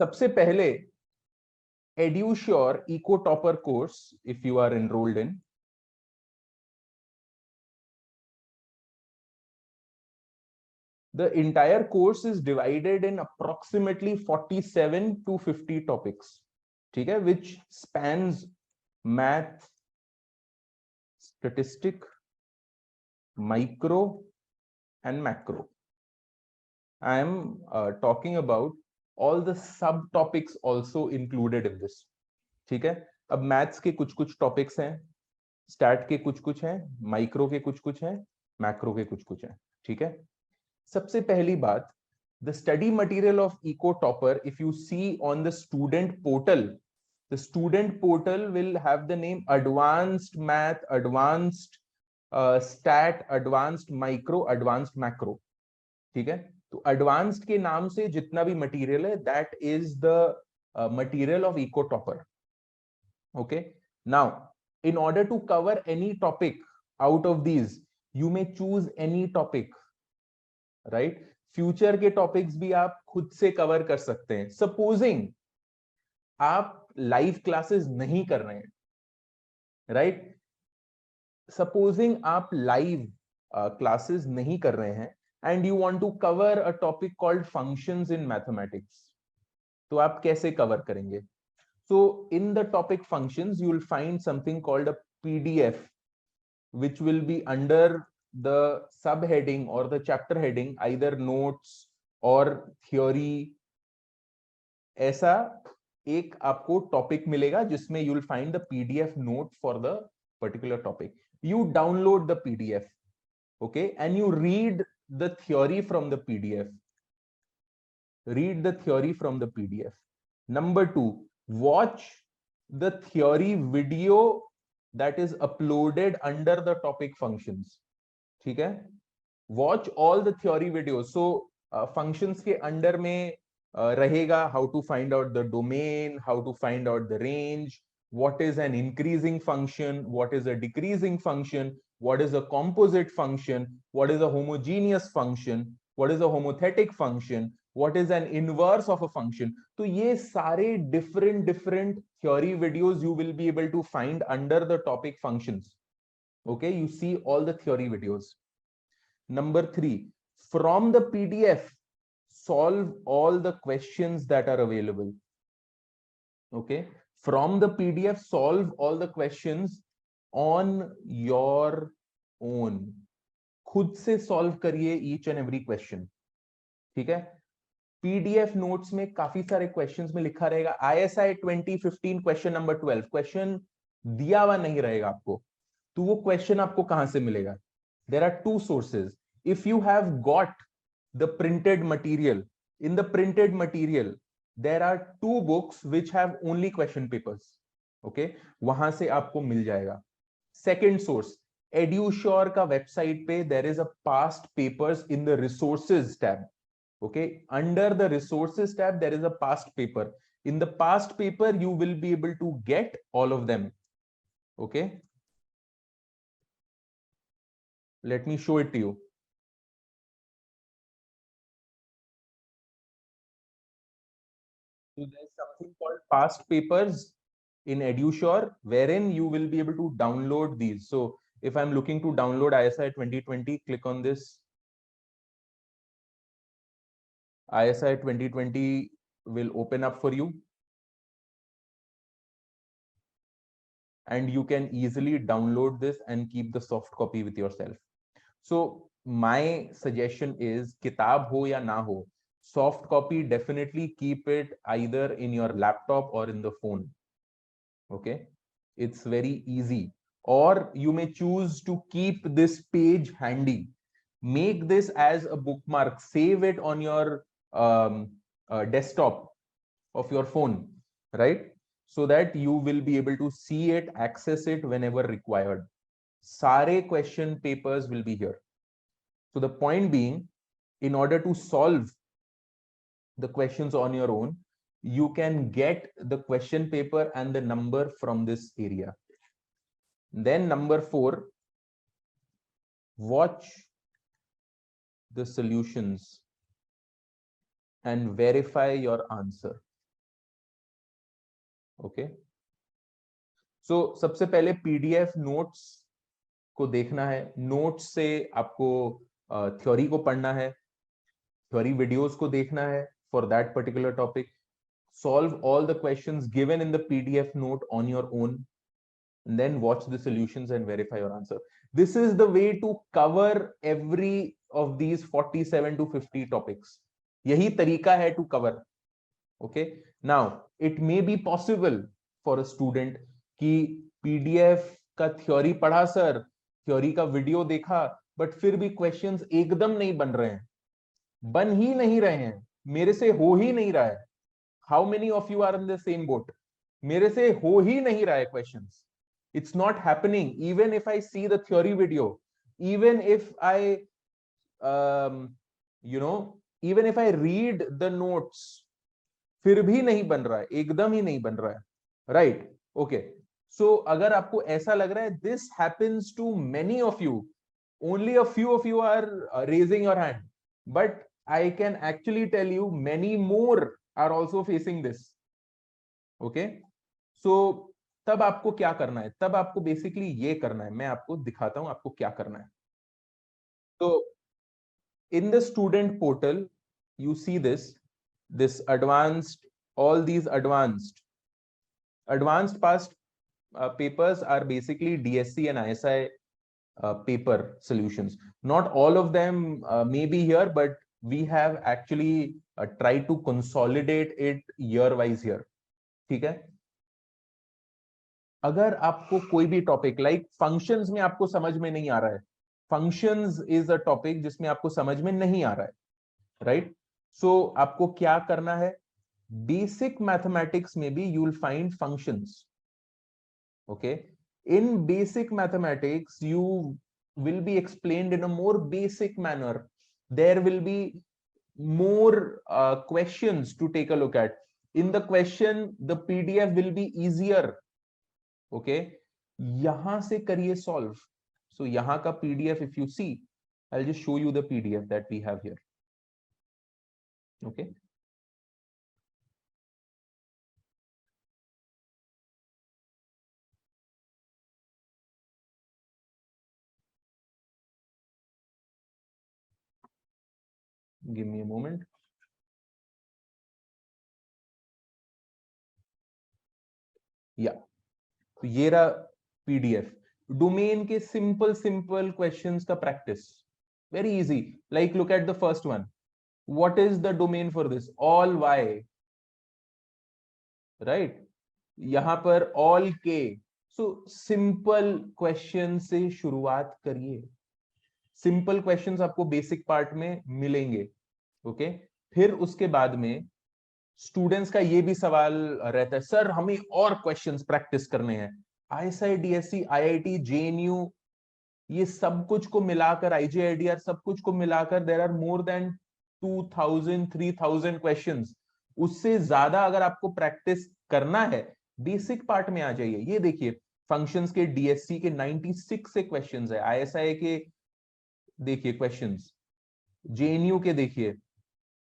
सबसे पहले EduSure Eco Topper course, if you are enrolled in, the entire course is divided in approximately 47 to 50 topics, okay, which spans math, statistic, micro, and macro. I am talking about all the subtopics also included in this. ठीक है, अब maths के कुछ कुछ topics हैं, stat के कुछ कुछ हैं, माइक्रो के कुछ कुछ हैं, मैक्रो के कुछ कुछ हैं. ठीक है, सबसे पहली बात, the study material of Eco Topper, if you see on the student portal, the student portal will have the name Advanced Math, Advanced Stat, Advanced Micro, Advanced Macro. ठीक है, तो एडवांस्ड के नाम से जितना भी मटेरियल है, that is the material of eco topper. Okay, now in order to cover any topic out of these, you may choose any topic, right? Future के टॉपिक्स भी आप खुद से कवर कर सकते हैं. सपोजिंग आप लाइव क्लासेस नहीं कर रहे हैं, राइट? सपोजिंग आप लाइव क्लासेस नहीं कर रहे हैं and you want to cover a topic called functions in mathematics, तो आप कैसे कवर करेंगे? So in the topic functions, you will find something called a PDF, which will be under the subheading or the chapter heading, either notes or theory. ऐसा एक आपको topic मिलेगा जिसमें you will find the PDF note for the particular topic. You download the PDF, okay, and you read the theory from the PDF. Read the theory from the PDF. Number 2, watch the theory video that is uploaded under the topic functions. ठीक है, watch all the theory videos. So functions के under में रहेगा how to find out the domain, how to find out the range, what is an increasing function, what is a decreasing function, what is a composite function, what is a homogeneous function, what is a homothetic function, what is an inverse of a function. तो ये सारे different theory videos you will be able to find under the topic functions. Okay, you see all the theory videos. Number 3, from the PDF, solve all the questions that are available. Okay, from the PDF, solve all the questions on your own. खुद से solve करिए each and every question. ठीक है, PDF notes में काफी सारे questions में लिखा रहेगा ISI 2015 क्वेश्चन नंबर 12, क्वेश्चन दिया हुआ नहीं रहेगा आपको, तो वो क्वेश्चन आपको कहां से मिलेगा? There are two sources. If you have got the printed material, in the printed material there are two books which have only question papers. Okay, वहां से आपको मिल जाएगा. Second source, EduSure का वेबसाइट पे there is a past papers in the resources tab. Okay, under the resources tab there is a past paper. In the past paper you will be able to get all of them. Okay, let me show it to you. So there's something called past papers in EduSure, wherein you will be able to download these. So if I'm looking to download ISI 2020, click on this. ISI 2020 will open up for you, and you can easily download this and keep the soft copy with yourself. So my suggestion is, kitab ho ya na ho, soft copy definitely keep it either in your laptop or in the phone. Okay, it's very easy. Or you may choose to keep this page handy. Make this as a bookmark, save it on your desktop of your phone, right? So that you will be able to see it, access it whenever required. Sare question papers will be here. So the point being, in order to solve the questions on your own, you can get the question paper and the number from this area. Then number 4, watch the solutions and verify your answer. Okay, so सबसे पहले PDF notes को देखना है। Notes से आपको theory को पढ़ना है, थ्योरी वीडियोस को देखना है for that particular topic, solve all the questions given in the PDF note on your own, and then watch the solutions and verify your answer. This is the way to cover every of these 47 to 50 topics. यही तरीका है to cover. Okay, now it may be possible for a student कि PDF का theory पढ़ा sir, theory का video देखा, but फिर भी क्वेश्चंस एकदम नहीं बन रहे हैं, बन ही नहीं रहे हैं, मेरे से हो ही नहीं रहा है। How many of you are in the same boat? मेरे से हो ही नहीं रहा है questions. It's not happening. Even if I see the theory video, even if I, even if I read the notes, फिर भी नहीं बन रहा है, एकदम ही नहीं बन रहा है, right? Okay. So अगर आपको ऐसा लग रहा है, this happens to many of you. Only a few of you are raising your hand, but I can actually tell you many more are also facing this. Okay, so तब आपको क्या करना है? तब आपको बेसिकली ये करना है, मैं आपको दिखाता हूं आपको क्या करना है। तो in the student portal you see this advanced, all these advanced past papers are basically DSC and ISI paper solutions. Not all of them may be here, but we have actually tried to consolidate it year wise here. ठीक है, अगर आपको कोई भी topic like functions में आपको समझ में नहीं आ रहा है, फंक्शंस इज अ टॉपिक जिसमें आपको समझ में नहीं आ रहा है, राइट? सो आपको क्या करना है? बेसिक मैथमेटिक्स में भी you will find functions. Okay, in basic mathematics you will be explained in a more basic manner. There will be more questions to take a look at. In the question the PDF will be easier. Okay, यहां से करिए solve. So यहां का PDF if you see, I'll just show you the PDF that we have here. Okay, give me a moment. Yeah, तो ये रहा PDF. Domain के simple questions का practice, very easy. Like look at the first one. What is the domain for this? All y, right? यहां पर all k. So simple question से शुरुआत करिए. सिंपल क्वेश्चंस आपको बेसिक पार्ट में मिलेंगे. ओके, फिर उसके बाद में स्टूडेंट्स का ये भी सवाल रहता है, सर हमें और क्वेश्चंस प्रैक्टिस करने हैं. ISI, DSC, IIT, JNU, ये सब कुछ को मिलाकर, IGIDR सब कुछ को मिलाकर there are more than 2000 3000 questions. उससे ज्यादा अगर आपको प्रैक्टिस करना है, बेसिक पार्ट में आ जाइए. ये देखिए, फंक्शंस के DSC के 96 से क्वेश्चंस है, ISI के देखिए क्वेश्चंस, JNU के देखिए,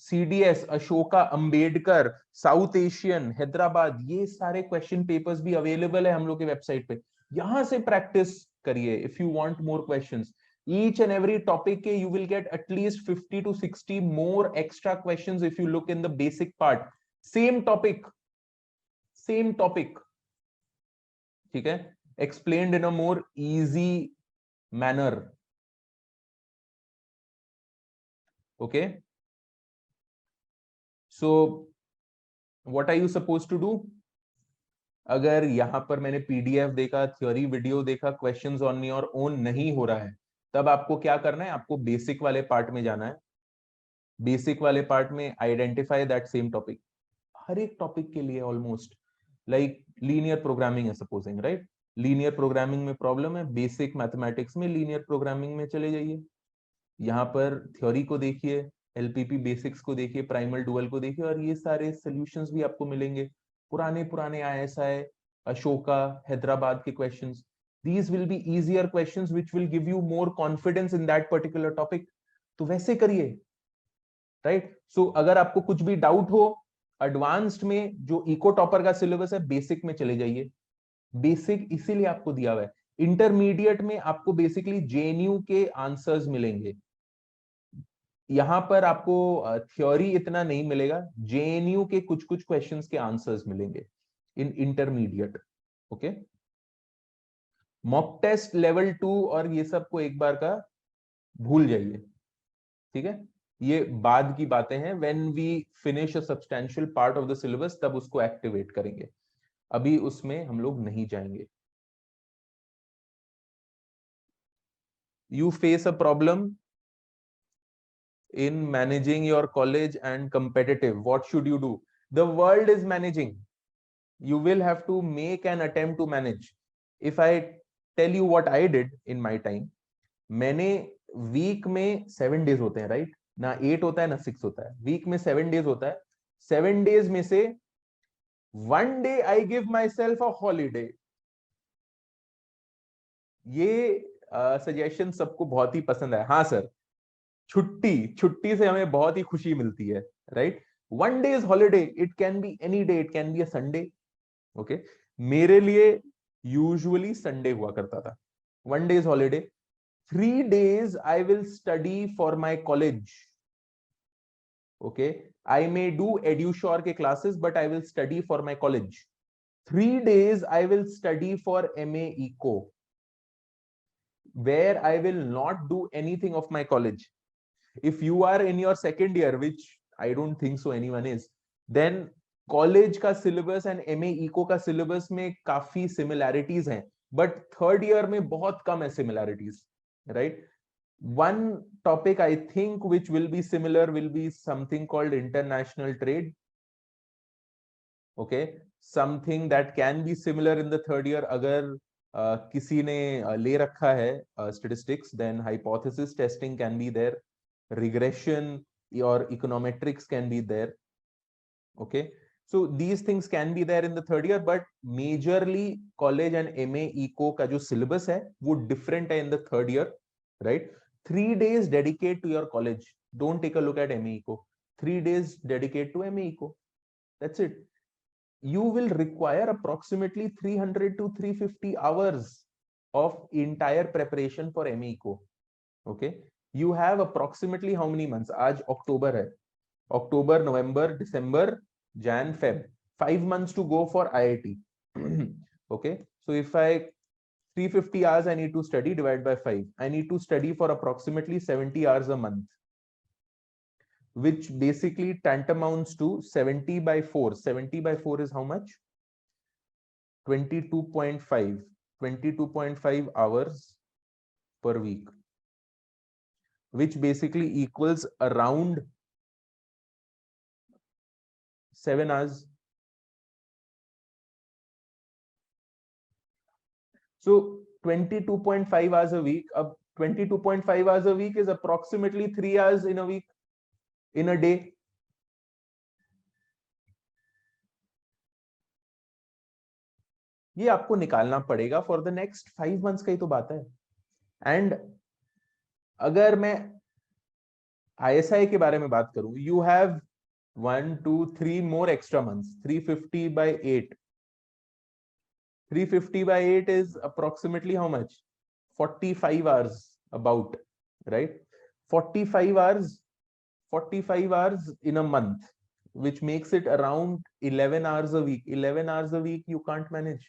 CDS, Ashoka, Ambedkar, south Asian, Hyderabad, ये सारे क्वेश्चन पेपर्स भी अवेलेबल है हम लोग के वेबसाइट पे. यहां से प्रैक्टिस करिए if you want more questions. Each and every topic के you will get at least 50 to 60 more extra questions if you look in the basic part. Same topic, ठीक है, explained in a more easy manner. Okay, so what are you supposed to do? अगर यहां पर मैंने PDF देखा, theory video देखा, questions on your own नहीं हो रहा है, तब आपको क्या करना है? आपको बेसिक वाले पार्ट में जाना है. बेसिक वाले पार्ट में आइडेंटिफाई दैट सेम टॉपिक. हर एक टॉपिक के लिए ऑलमोस्ट, लाइक लीनियर प्रोग्रामिंग है सपोजिंग, राइट? लीनियर प्रोग्रामिंग में प्रॉब्लम है, बेसिक मैथमेटिक्स में लीनियर प्रोग्रामिंग में चले जाइए. यहाँ पर थ्योरी को देखिए, LPP बेसिक्स को देखिए, प्राइमल डुअल को देखिए, और ये सारे सॉल्यूशंस भी आपको मिलेंगे. पुराने ISI, अशोका, हैदराबाद के questions, these will be easier questions which will give you more confidence in that particular topic. तो वैसे करिए, राइट? सो अगर आपको कुछ भी डाउट हो, एडवांस्ड में जो इको टॉपर का सिलेबस है, बेसिक में चले जाइए। बेसिक इसीलिए आपको दिया हुआ है। इंटरमीडिएट में आपको बेसिकली जेएनयू के आंसर्स मिलेंगे, यहां पर आपको थ्योरी इतना नहीं मिलेगा, जेएनयू के कुछ कुछ क्वेश्चंस के आंसर्स मिलेंगे in intermediate. Okay, mock test level 2 और ये सब को एक बार का भूल जाइए, ठीक है, ये बाद की बातें हैं। When we finish a substantial part of the syllabus तब उसको एक्टिवेट करेंगे, अभी उसमें हम लोग नहीं जाएंगे। You face a problem in managing your college and competitive. What should you do? The world is managing. You will have to make an attempt to manage. If I tell you what I did in my time, मैंने week में 7 days होते हैं, right ना, 8 होता है ना 6 होता है, वीक में 7 डेज होता है। 7 डेज में से 1 day I give my self a holiday. ये सजेशन सबको बहुत ही पसंद है। हाँ सर, छुट्टी, छुट्टी से हमें बहुत ही खुशी मिलती है, right. 1 days holiday, it can be any day, it can be a Sunday. Okay, मेरे लिए यूजुअली संडे हुआ करता था। 1 days holiday, 3 days I will study for my college. Okay, I may do EduSure के classes, but I will study for my college. 3 days I will study for MA Eco, where I will not do anything of my college. If you are in your second year, which I don't think so anyone is, then college का syllabus and MA eco का syllabus में काफी similarities हैं, but third year में बहुत कम है similarities, right. One topic I think which will be similar will be something called international trade. Okay, something that can be similar in the third year. अगर किसी ने ले रखा है statistics, then hypothesis testing can be there, regression or econometrics can be there. Okay, so these things can be there in the third year, but majorly college and MA Eco का जो syllabus है वो different है in the third year, right? 3 days dedicate to your college. Don't take a look at MA Eco. 3 days dedicate to MA Eco. That's it. You will require approximately 300 to 350 hours of entire preparation for MA Eco. Okay, you have approximately how many months? आज अक्टूबर है, अक्टूबर, नवंबर, दिसंबर, Jan, Feb, 5 months to go for IIT. Okay, so if I 350 hours I need to study, divided by 5, I need to study for approximately 70 hours a month, which basically tantamounts to 70 by 4. 70 by 4 is how much? 22.5. 22.5 hours per week, which basically equals around 7 hours. So 22.5 hours a week. 22.5 hours a week is approximately 3 hours in a week, in a day. ये आपको निकालना पड़ेगा for the next 5 months का ही तो बात है। And अगर मैं ISI के बारे में बात करूं, you have 1 2 3 more extra months, 350 by 8. 350 by 8 is approximately how much? 45 hours about, right? 45 hours, 45 hours in a month, which makes it around 11 hours a week. 11 hours a week you can't manage.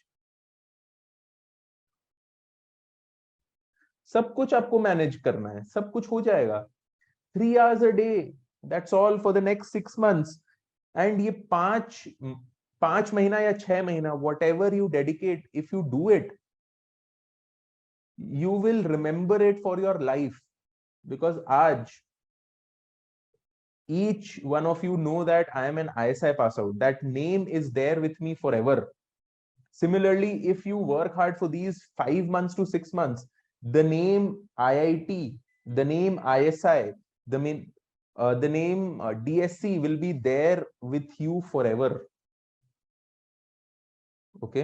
सब कुछ आपको manage करना है, सब कुछ हो जाएगा। 3 hours a day, that's all for the next 6 months. And ये 5 महीना या 6 महीना, whatever you dedicate, if you do it, you will remember it for your life. Because आज each one of you know that I am an ISI pass out. That name is there with me forever. Similarly, if you work hard for these 5 months to 6 months, the name IIT, the name ISI, the name DSC will be there with you forever. Okay,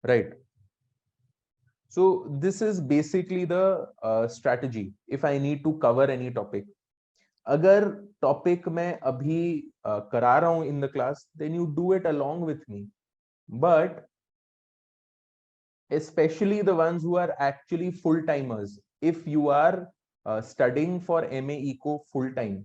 right. So this is basically the strategy if I need to cover any topic. अगर topic मैं अभी करा रहा हूं in the class, then you do it along with me. But especially the ones who are actually full timers, if you are studying for MA Eco full time,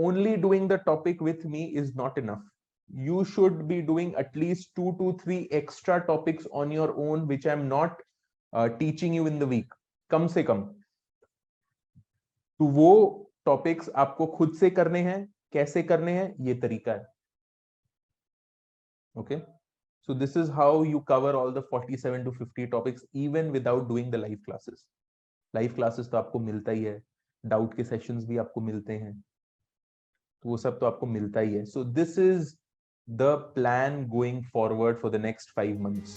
only doing the topic with me is not enough. You should be doing at least 2 to 3 extra topics on your own, which I'm not teaching you in the week. कम से कम तो वो topics आपको खुद से करने हैं. कैसे करने हैं, ये तरीका है. Okay, so this is how you cover all the 47 to 50 topics even without doing the live classes. Live classes तो आपको मिलता ही है, डाउट के सेशंस भी आपको मिलते हैं, तो वो सब तो आपको मिलता ही है. So this is the plan going forward for the next 5 months.